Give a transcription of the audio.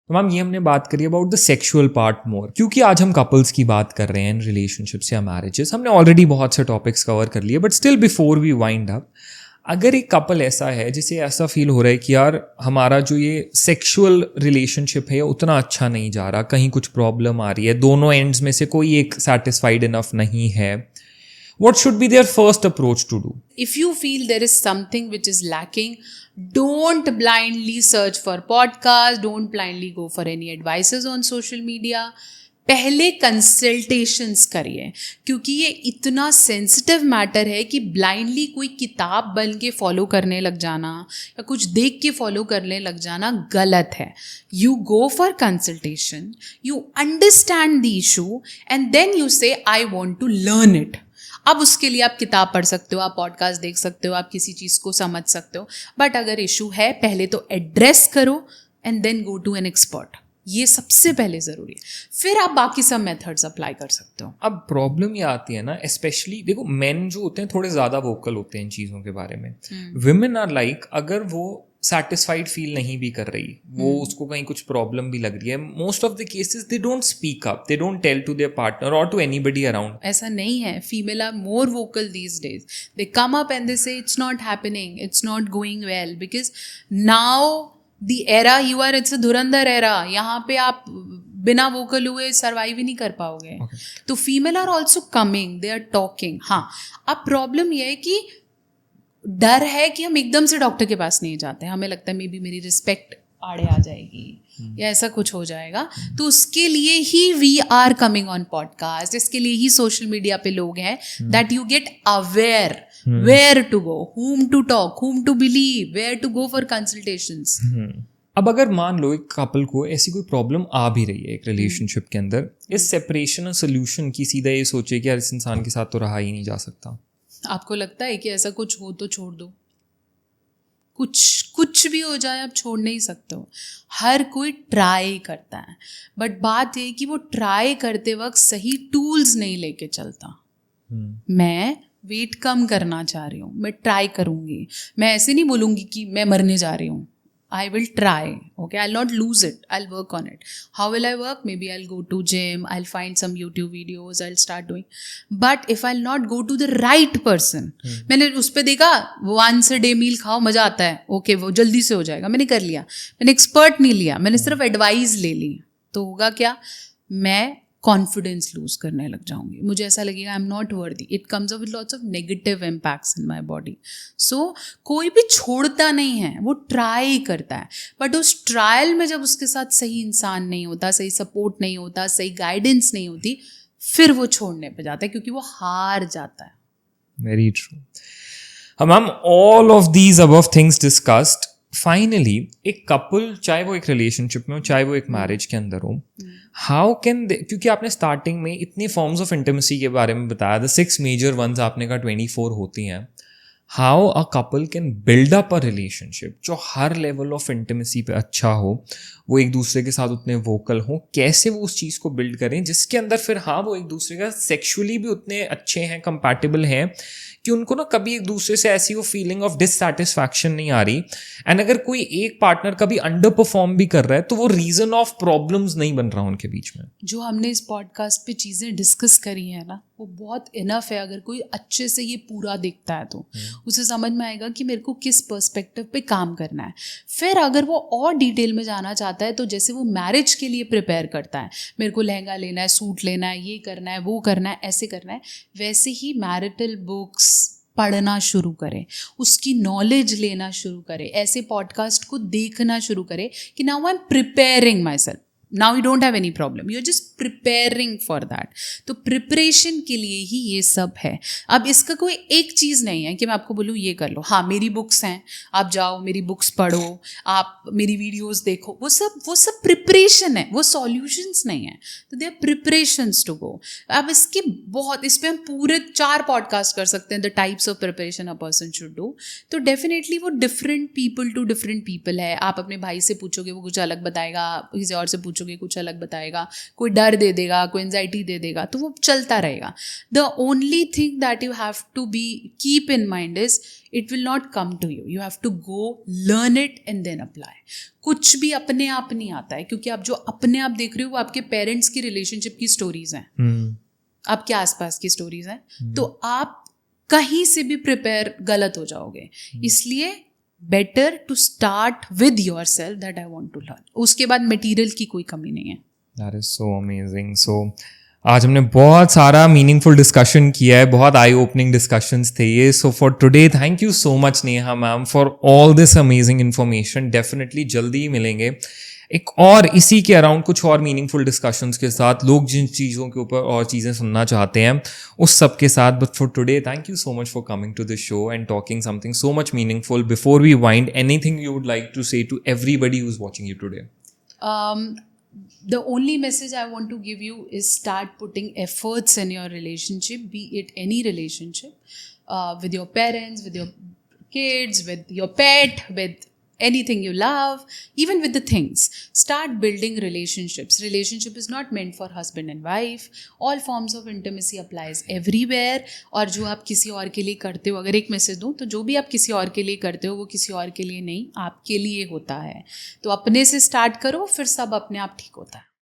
तो मैम ये हमने बात करी about the sexual part more, क्योंकि आज हम कपल्स की बात कर रहे हैं, रिलेशनशिप्स या मैरिजेस। हमने ऑलरेडी बहुत से टॉपिक्स कवर कर लिए, but still before we wind up, अगर एक कपल ऐसा है जिसे ऐसा फील हो रहा है कि यार हमारा जो ये सेक्सुअल रिलेशनशिप है उतना अच्छा नहीं जा रहा, कहीं कुछ प्रॉब्लम आ रही है, दोनों एंड्स में से कोई एक सेटिस्फाइड इनफ नहीं है, what should be their first approach to do? If you feel there is something which is lacking, don't blindly search for podcasts, don't blindly go for any advices on social media. पहले consultations करिए, क्योंकि ये इतना sensitive matter है कि blindly कोई किताब बन के फॉलो करने लग जाना या कुछ देख के फॉलो करने लग जाना गलत है. You go for consultation, you understand the issue and then you say I want to learn it. अब उसके लिए आप किताब पढ़ सकते हो, आप पॉडकास्ट देख सकते हो, आप किसी चीज़ को समझ सकते हो, बट अगर इशू है पहले तो एड्रेस करो and then go to an expert. ये सबसे पहले ज़रूरी है, फिर आप बाकी सब मेथड्स अप्लाई कर सकते हो. अब प्रॉब्लम ये आती है ना, स्पेशली देखो मेन जो होते हैं थोड़े ज़्यादा वोकल होते हैं इन चीज़ों के बारे में. विमेन आर लाइक, अगर वो सेटिस्फाइड फील नहीं भी कर रही, वो उसको कहीं कुछ प्रॉब्लम भी लग रही है, most of the cases they don't speak up, they don't tell to their partner और टू एनीबडी अराउंड. ऐसा नहीं है, female are more vocal these days. They come up and they say it's not happening, it's not going well, because now the era you are, it's a Dhurandhar era. यहाँ पे आप बिना vocal हुए survive ही नहीं कर पाओगे. तो female are also coming, they are talking. हाँ, अब प्रॉब्लम यह है कि डर है कि हम एकदम से डॉक्टर के पास नहीं जाते. हमें लगता है मे बी मेरी रिस्पेक्ट आड़े आ जाएगी या ऐसा कुछ हो जाएगा. तो उसके लिए ही we are coming on podcast, इसके लिए ही सोशल मीडिया पे लोग हैं, that you get aware where to go, whom to talk, whom to believe, where to go for consultations. अब अगर मान लो एक कपल को ऐसी कोई प्रॉब्लम आ भी रही है एक रिलेशनशिप के अंदर, इस सेपरेशन और सोल्यूशन की सीधा ये सोचे कि यार इस इंसान के साथ तो रहा ही नहीं जा सकता. आपको लगता है कि ऐसा कुछ हो तो छोड़ दो? कुछ भी हो जाए आप छोड़ नहीं सकते हो. हर कोई ट्राई करता है, बट बात ये कि वो ट्राई करते वक्त सही टूल्स नहीं लेके चलता. मैं वेट कम करना चाह रही हूँ, मैं ट्राई करूँगी, मैं ऐसे नहीं बोलूँगी कि मैं मरने जा रही हूँ. I will try, okay, I'll not lose it, I'll work on it. How will I work? Maybe I'll go to gym, I'll find some YouTube videos, I'll start doing. But if I'll not go to the right person, मैंने उस पर देखा once a day meal खाओ मज़ा आता है, okay, वो जल्दी से हो जाएगा, मैंने कर लिया. मैंने एक्सपर्ट नहीं लिया, मैंने सिर्फ एडवाइस ले ली, तो होगा क्या? मैं कॉन्फिडेंस लूज करने लग जाऊंगी. मुझे ऐसा लगेगा I am not worthy. It comes up with lots of negative impacts in my body. So कोई भी छोड़ता नहीं है, वो ट्राई करता है, बट उस ट्रायल में जब उसके साथ सही इंसान नहीं होता, सही सपोर्ट नहीं होता, सही गाइडेंस नहीं होती, फिर वो छोड़ने पे जाता है, क्योंकि वो हार जाता है. Very true. Ma'am, all of these above things discussed, finally एक कपल, चाहे वो एक रिलेशनशिप में हो चाहे वो एक मैरिज के अंदर हो, हाउ कैन दे, क्योंकि आपने स्टार्टिंग में इतनी फॉर्म्स ऑफ इंटिमेसी के बारे में बताया, द 6 मेजर वंस आपने कहा 24 होती हैं. How a couple can build up a relationship जो हर लेवल ऑफ इंटिमेसी पे अच्छा हो, वो एक दूसरे के साथ उतने वोकल हो, कैसे वो उस चीज़ को बिल्ड करें जिसके अंदर फिर हाँ वो एक दूसरे का सेक्सुअली भी उतने अच्छे हैं, कंपैटिबल हैं कि उनको ना कभी एक दूसरे से ऐसी वो फीलिंग ऑफ डिससैटिस्फैक्शन नहीं आ रही. एंड अगर कोई एक पार्टनर कभी अंडर परफॉर्म भी कर रहा है तो वो रीजन ऑफ प्रॉब्लम्स नहीं बन रहा उनके बीच में. जो हमने इस पॉडकास्ट पे चीज़ें डिस्कस करी है ना, वो बहुत इनफ है. अगर कोई अच्छे से ये पूरा देखता है तो उसे समझ में आएगा कि मेरे को किस पर्सपेक्टिव पे काम करना है. फिर अगर वो और डिटेल में जाना चाहता है, तो जैसे वो मैरिज के लिए प्रिपेयर करता है, मेरे को लहंगा लेना है, सूट लेना है, ये करना है, वो करना है, ऐसे करना है, वैसे ही मैरिटल बुक्स पढ़ना शुरू करें, उसकी नॉलेज लेना शुरू करें, ऐसे पॉडकास्ट को देखना शुरू करें कि now I am preparing myself. Now you don't have any problem, you are just preparing for that. तो प्रिपरेशन के लिए ही ये सब है. अब इसका कोई एक चीज़ नहीं है कि मैं आपको बोलूँ ये कर लो. हाँ, मेरी बुक्स हैं, आप जाओ मेरी बुक्स पढ़ो, आप मेरी वीडियोस देखो, वो सब प्रिपरेशन है, वो सॉल्यूशंस नहीं है. तो they are preparations to go. अब इसके बहुत, इस पर हम पूरे 4 पॉडकास्ट कर सकते हैं, the types of preparation a person should do. तो डेफिनेटली वो different people to different people है. आप अपने भाई से पूछोगे वो कुछ अलग बताएगा, किसी और से पूछोगे सोचोगे कुछ अलग बताएगा, कोई डर दे देगा, कोई एंजाइटी दे देगा, तो वो चलता रहेगा. The only thing that you have to be keep in mind is it will not come to you have to go learn it and then apply. कुछ भी अपने आप नहीं आता है, क्योंकि आप जो अपने आप देख रहे हो वो आपके पेरेंट्स की रिलेशनशिप की स्टोरीज हैं, आपके आसपास की स्टोरीज हैं. तो आप कहीं से भी प्रिपेयर गलत हो जाओगे. इसलिए better to start with yourself that I want to learn. उसके बाद मटेरियल की कोई कमी नहीं है. That is so amazing. So आज हमने बहुत सारा मीनिंगफुल डिस्कशन किया है, बहुत आई ओपनिंग डिस्कशंस थे ये. So for today thank you so much Neha ma'am for all this amazing information. Definitely जल्दी ही मिलेंगे एक और इसी के अराउंड कुछ और मीनिंगफुल डिस्कशंस के साथ. लोग जिन चीज़ों के ऊपर और चीज़ें सुनना चाहते हैं उस सब के साथ. But for today thank you so much for coming to this show and talking something so much meaningful. Before we wind, anything you would like to say to everybody who is watching you today? The only message I want to give you is start putting efforts in your relationship, be it any relationship, with your parents, with your kids, with your pet, with anything you love, even with the things. Start building relationships. Relationship is not meant for husband and wife. All forms of intimacy applies everywhere. और जो आप किसी और के लिए करते हो, अगर एक मैसेज दूँ तो जो भी आप किसी और के लिए करते हो वो किसी और के लिए नहीं, आपके लिए होता है. तो अपने से स्टार्ट करो, फिर सब अपने आप ठीक होता है.